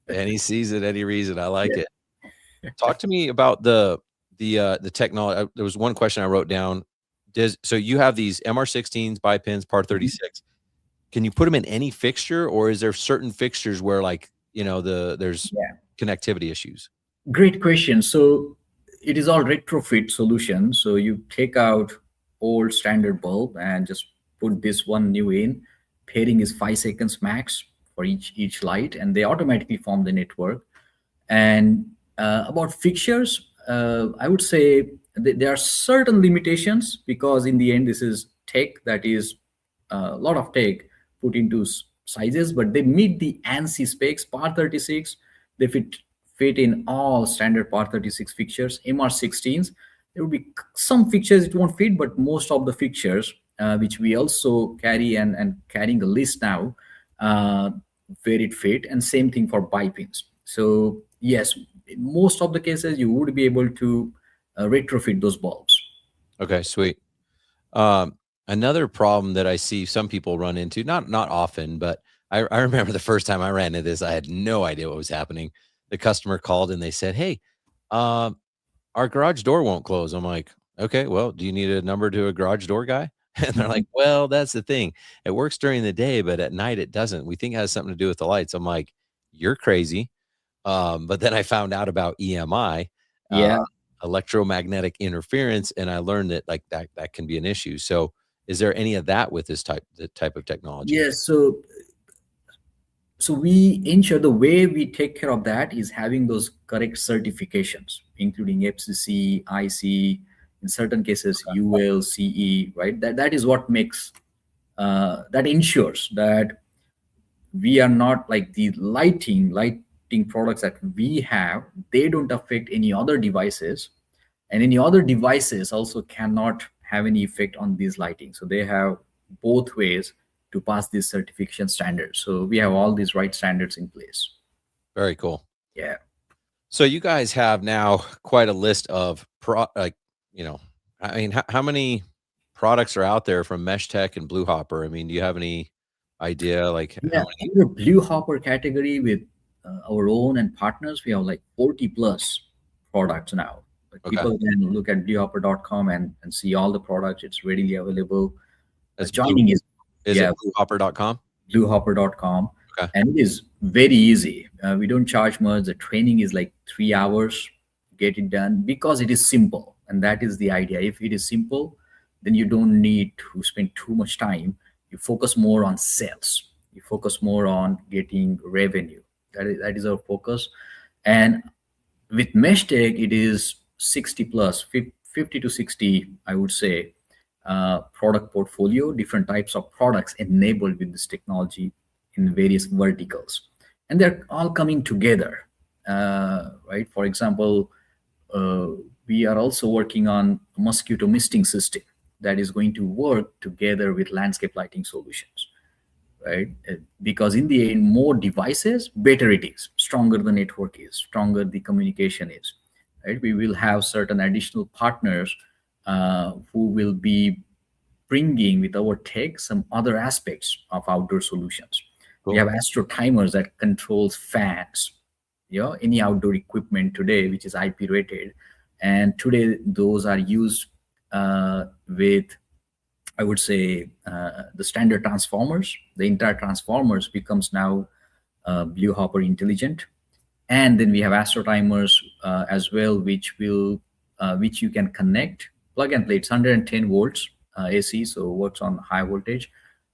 Any season, any reason. I like Yeah. it. Talk to me about the technology. There was one question I wrote down. So you have these MR16s, bipins, par Mhm. 36. Can you put them in any fixture, or is there certain fixtures where like there's Yeah. connectivity issues? Great question. So it is all retrofit solution. So you take out old standard bulb and just put this one new in. Pairing is 5 seconds max for each light, and they automatically form the network. And about fixtures, I would say there are certain limitations because in the end, this is tech that is a lot of tech put into sizes, but they meet the ANSI specs. Par 36, they fit in all standard Par 36 fixtures. MR16s, there will be some fixtures it won't fit, but most of the fixtures, which we also carry and carrying a list now, uh, where it fit, and same thing for bipins. So yes, in most of the cases you would be able to retrofit those bulbs. Okay, sweet. Um, Another problem that I see some people run into, not often, but I remember the first time I ran into this, I had no idea what was happening. The customer called and they said, "Hey, um, our garage door won't close." I'm like, "Okay, well, do you need a number to a garage door guy?" And they're Mhm. like, "Well, that's the thing. It works during the day, but at night it doesn't. We think it has something to do with the lights." I'm like, "You're crazy." But then I found out about EMI, uh, Yeah. electromagnetic interference, and I learned that like that can be an issue. So, is there any of that with the type of technology? Yes. So we ensure the way we take care of that is having those correct certifications, including FCC, IC, in certain cases UL, CE, right? That is what makes that ensures that we are not like the lighting products that we have, they don't affect any other devices, and any other devices also cannot have any effect on these lighting. So they have both ways to pass these certification standards. So we have all these right standards in place. Very cool. Yeah. So you guys have now quite a list of I mean, how many products are out there from MeshTek and BlueHopper? I mean, do you have any idea like Yeah, how many? under BlueHopper category with our own and partners, we have like 40 plus products now. But Okay. people can look at bluehopper.com and see all the products. It's readily available. It's Joining is Is yeah, it bluehopper.com? bluehopper.com. Okay. And it is very easy. We don't charge much. The training is like 3 hours, get it done because it is simple. And that is the idea. If it is simple, then you don't need to spend too much time. You focus more on sales. You focus more on getting revenue. That is our focus. And with MeshTek, it is 60 plus, 50 to 60, I would say, product portfolio, different types of products enabled with this technology in various verticals. And they're all coming together, right? For example, we are also working on a mosquito misting system that is going to work together with landscape lighting solutions, right? Because in the end, more devices, better it is. Stronger the network is, stronger the communication is, right? We will have certain additional partners who will be bringing with our tech some other aspects of outdoor solutions. Cool. We have Astro timers that controls fans, any outdoor equipment today, which is IP rated. And today those are used with, I would say, the standard transformers. The entire transformers becomes now BlueHopper intelligent. And then we have Astro timers as well, which you can connect, plug and play. It's 110 volts AC, so works on high voltage.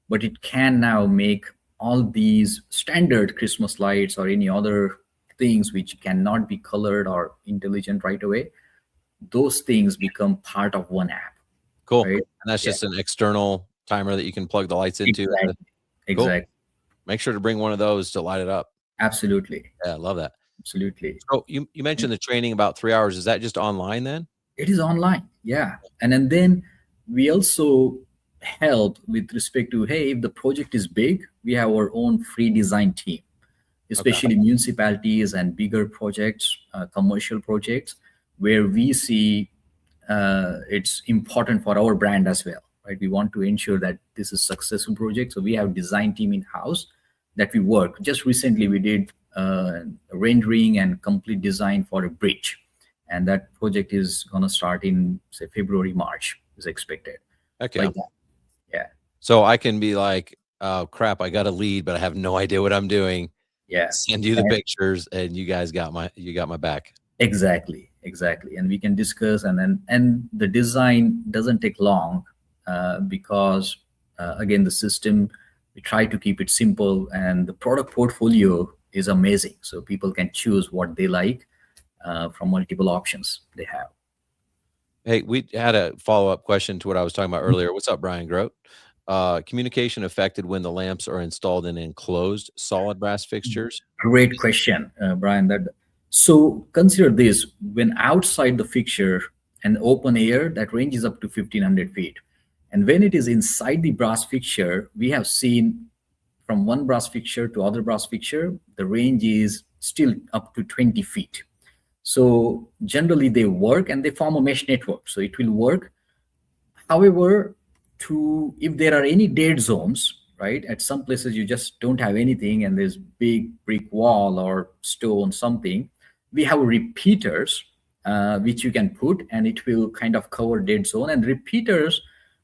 But it can now make all these standard Christmas lights or any other things which cannot be colored or intelligent right away. Those things become part of one app. Cool. Right? And that's just an external timer that you can plug the lights into. Exactly. Cool. Make sure to bring one of those to light it up. Absolutely. Yeah, I love that. Absolutely. So you mentioned the training about 3 hours. Is that just online then? It is online. Yeah. And then we also help with respect to, hey, if the project is big, we have our own free design team, especially municipalities and bigger projects, commercial projects, where we see it's important for our brand as well, right? We want to ensure that this is a successful project. So we have design team in-house that we work. Just recently, we did rendering and complete design for a bridge. And that project is going to start in, say, February, March is expected. Okay. Like that. Yeah. So I can be like, oh, crap, I got a lead, but I have no idea what I'm doing. Yeah. Send you the pictures and you guys got my back. Exactly. And we can discuss, and the design doesn't take long because again, the system, we try to keep it simple, and the product portfolio is amazing. So people can choose what they like from multiple options they have. Hey, we had a follow-up question to what I was talking about earlier. What's up, Brian Grote? Communication affected when the lamps are installed in enclosed solid brass fixtures? Great question, Brian. So consider this: when outside the fixture and open air, that range is up to 1,500 feet. And when it is inside the brass fixture, we have seen from one brass fixture to other brass fixture, the range is still up to 20 feet. So generally they work and they form a mesh network. So it will work. However, if there are any dead zones, right, at some places you just don't have anything and there's big brick wall or stone, something, we have repeaters which you can put, and it will kind of cover dead zone. And repeaters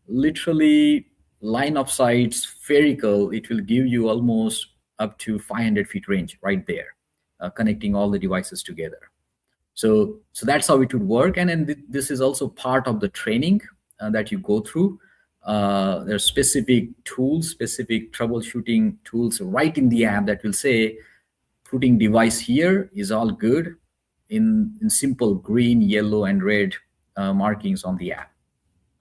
literally line of sight spherical, it will give you almost up to 500 feet range right there, connecting all the devices together. So that's how it would work. And then this is also part of the training that you go through. There's specific tools, specific troubleshooting tools right in the app that will say, putting device here is all good in simple green, yellow, and red markings on the app.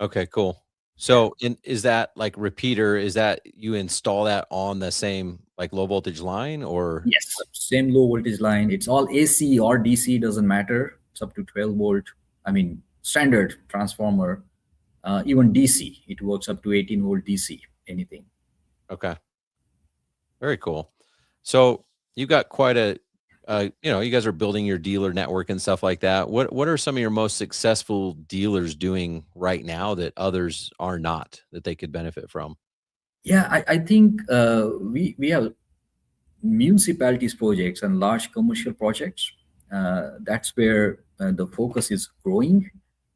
Okay, cool. So is that like repeater, is that you install that on the same like low voltage line or? Yes, same low voltage line. It's all AC or DC, doesn't matter. It's up to 12 volt. I mean, standard transformer, even DC, it works up to 18 volt DC. anything. Okay. Very cool. So you got quite a, you guys are building your dealer network and stuff like that. What are some of your most successful dealers doing right now that others are not, that they could benefit from? Yeah, I think we have municipalities projects and large commercial projects. That's where the focus is growing,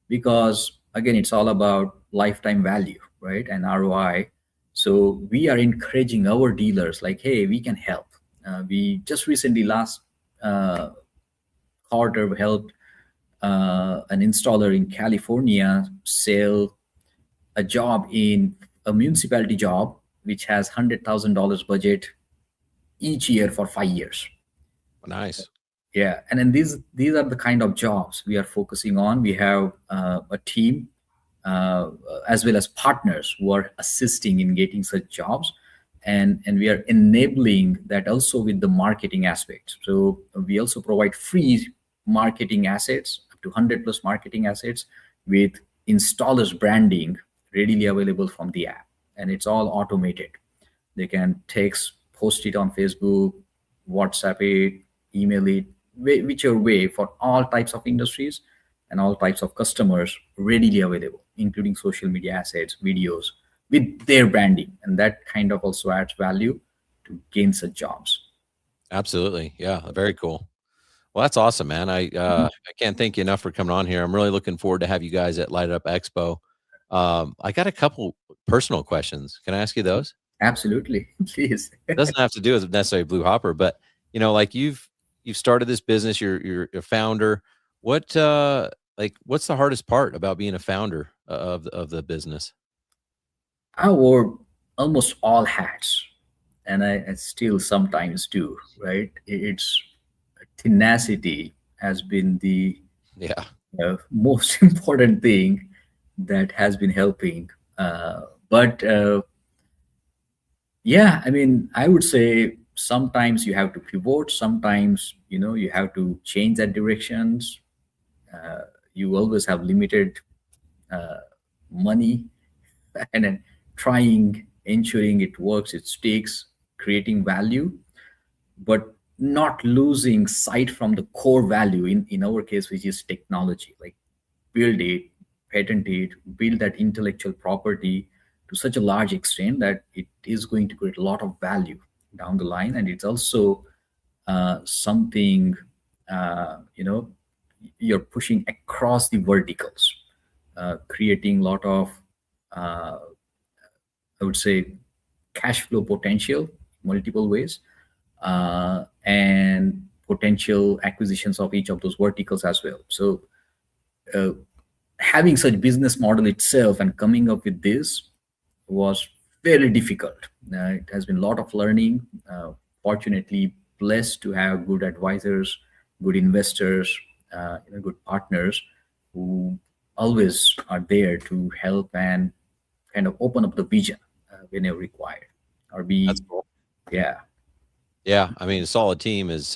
because again, it's all about lifetime value, right, and ROI. So we are encouraging our dealers like, hey, we can help. We just recently, last uh, quarter, helped an installer in California sell a job in a municipality job which has $100,000 budget each year for 5 years. Nice. Yeah, and then these are the kind of jobs we are focusing on. We have a team uh, as well as partners who are assisting in getting such jobs, and we are enabling that also with the marketing aspect. So we also provide free marketing assets, up to 100 plus marketing assets with installers branding readily available from the app, and it's all automated. They can text, post it on Facebook, WhatsApp it, email it, whichever way, for all types of industries and all types of customers, readily available, including social media assets, videos with their branding. And that kind of also adds value to gain such jobs. Absolutely. Yeah. Very cool. Well, that's awesome, man. I can't thank you enough for coming on here. I'm really looking forward to have you guys at Light Up Expo. I got a couple personal questions. Can I ask you those? Absolutely. Please. It doesn't have to do with necessarily BlueHopper, but like you've started this business. You're a founder. What's the hardest part about being a founder of the business? I wore almost all hats, and I still sometimes do, right? It's tenacity has been the Yeah. most important thing that has been helping. But yeah, I mean, I would say sometimes you have to pivot. Sometimes you have to change that directions. You always have limited uh, money, and then trying, ensuring it works, it sticks, creating value, but not losing sight from the core value in our case, which is technology. Like, build it, patent it, build that intellectual property to such a large extent that it is going to create a lot of value down the line. And it's also something, you're pushing across the verticals, creating a lot of, I would say, cash flow potential, multiple ways, and potential acquisitions of each of those verticals as well. So uh, having such business model itself and coming up with this was very difficult. It has been a lot of learning. Fortunately, blessed to have good advisors, good investors, good partners who always are there to help and kind of open up the vision whenever required. Or be, That's cool. yeah, Yeah. I mean, a solid team is,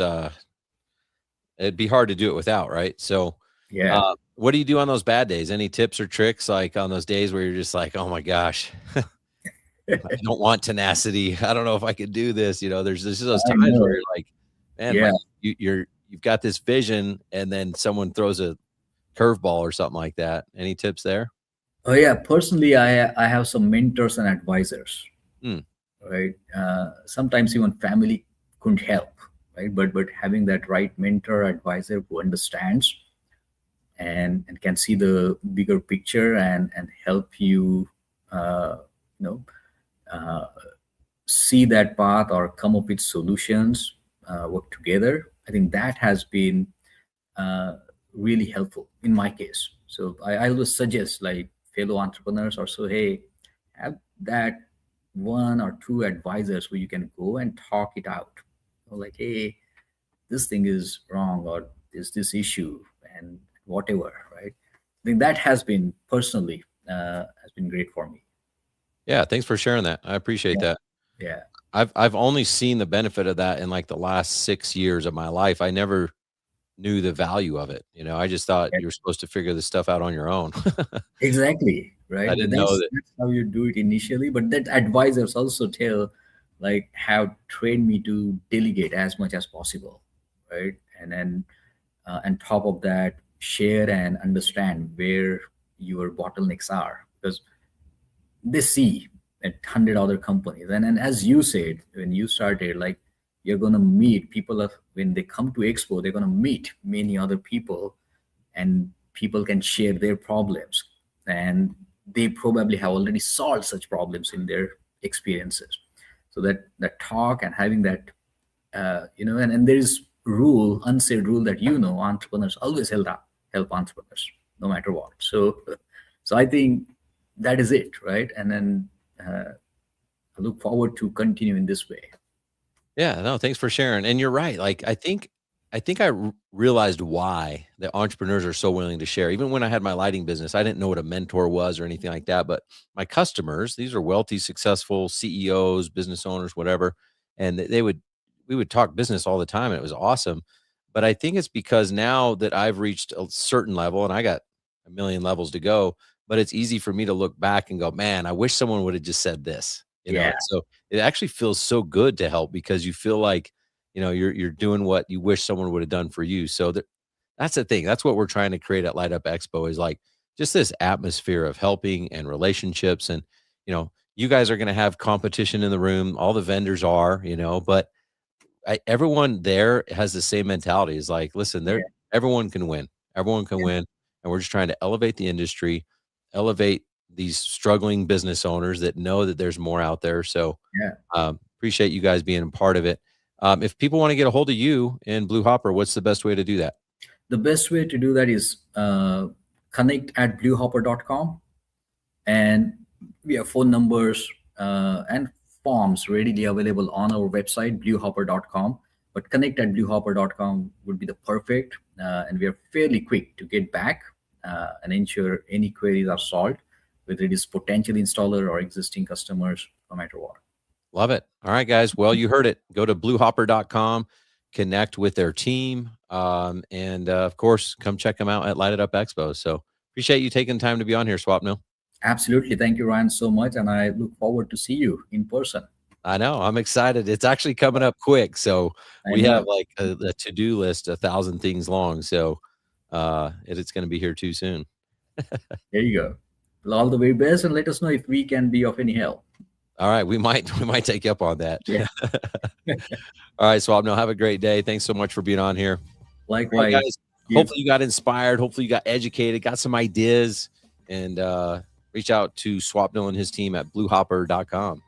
it'd be hard to do it without, right? So, yeah. what do you do on those bad days? Any tips or tricks, like on those days where you're just like, oh my gosh, I don't want tenacity. I don't know if I could do this. There's those I times where know. you're like, man, Yeah. you've got this vision, and then someone throws a curveball or something like that. Any tips there? Oh yeah. Personally, I have some mentors and advisors, Hmm. right? Sometimes even family couldn't help, right? But having that right mentor advisor who understands and can see the bigger picture and help you, uh, you know, uh, see that path or come up with solutions, work together. I think that has been uh, really helpful in my case. So I always suggest, like, fellow entrepreneurs also, hey, have that one or two advisors where you can go and talk it out. Like, hey, this thing is wrong, or there's this issue, and whatever, right? I think that has been personally has been great for me. Yeah. Thanks for sharing that. I appreciate Yeah. that. Yeah. I've only seen the benefit of that in like the last 6 years of my life. I never knew the value of it. I just thought you were supposed to figure this stuff out on your own. Exactly, right? I didn't know that. That's how you do it initially. But that advisors also tell, like, have trained me to delegate as much as possible, right? And then, on top of that, share and understand where your bottlenecks are, because they see at 100 other companies. And as you said, when you started, like, you're going to meet people when they come to expo, they're going to meet many other people, and people can share their problems, and they probably have already solved such problems in their experiences. So that talk and having that, and there is unsaid rule that, entrepreneurs always help entrepreneurs no matter what. So I think that is it, right? And then I look forward to continuing this way. Yeah, no, thanks for sharing. And you're right. Like, I realized why the entrepreneurs are so willing to share. Even when I had my lighting business, I didn't know what a mentor was or anything like that. But my customers, these are wealthy, successful CEOs, business owners, whatever, and we would talk business all the time, and it was awesome. But I think it's because now that I've reached a certain level, and I got a million levels to go, but it's easy for me to look back and go, man, I wish someone would have just said this. Yeah. So it actually feels so good to help, because you feel like, you're doing what you wish someone would have done for you. So that's the thing. That's what we're trying to create at Light Up Expo, is like just this atmosphere of helping and relationships. And, you guys are going to have competition in the room. All the vendors are, but everyone there has the same mentality. Is like, listen, everyone can win. Everyone can win. And we're just trying to elevate the industry, elevate these struggling business owners that know that there's more out there. So appreciate you guys being a part of it. If people want to get a hold of you and BlueHopper, what's the best way to do that? The best way to do that is connect at bluehopper.com. And we have phone numbers and forms readily available on our website, bluehopper.com. But connect at bluehopper.com would be the perfect. And we are fairly quick to get back and ensure any queries are solved, whether it is potential installer or existing customers, no matter what. Love it. All right, guys. Well, you heard it. Go to bluehopper.com, connect with their team, and of course, come check them out at Light It Up Expo. So appreciate you taking time to be on here, Swapnil. Absolutely. Thank you, Ryan, so much. And I look forward to see you in person. I know. I'm excited. It's actually coming up quick. So we have like a to-do list, 1,000 things long. So it's going to be here too soon. There you go. Well, all the very best, and let us know if we can be of any help. All right, we might take you up on that. Yeah. All right, Swapnil, have a great day. Thanks so much for being on here. Likewise. Right, guys, hopefully you got inspired. Hopefully you got educated, got some ideas, and reach out to Swapnil and his team at bluehopper.com.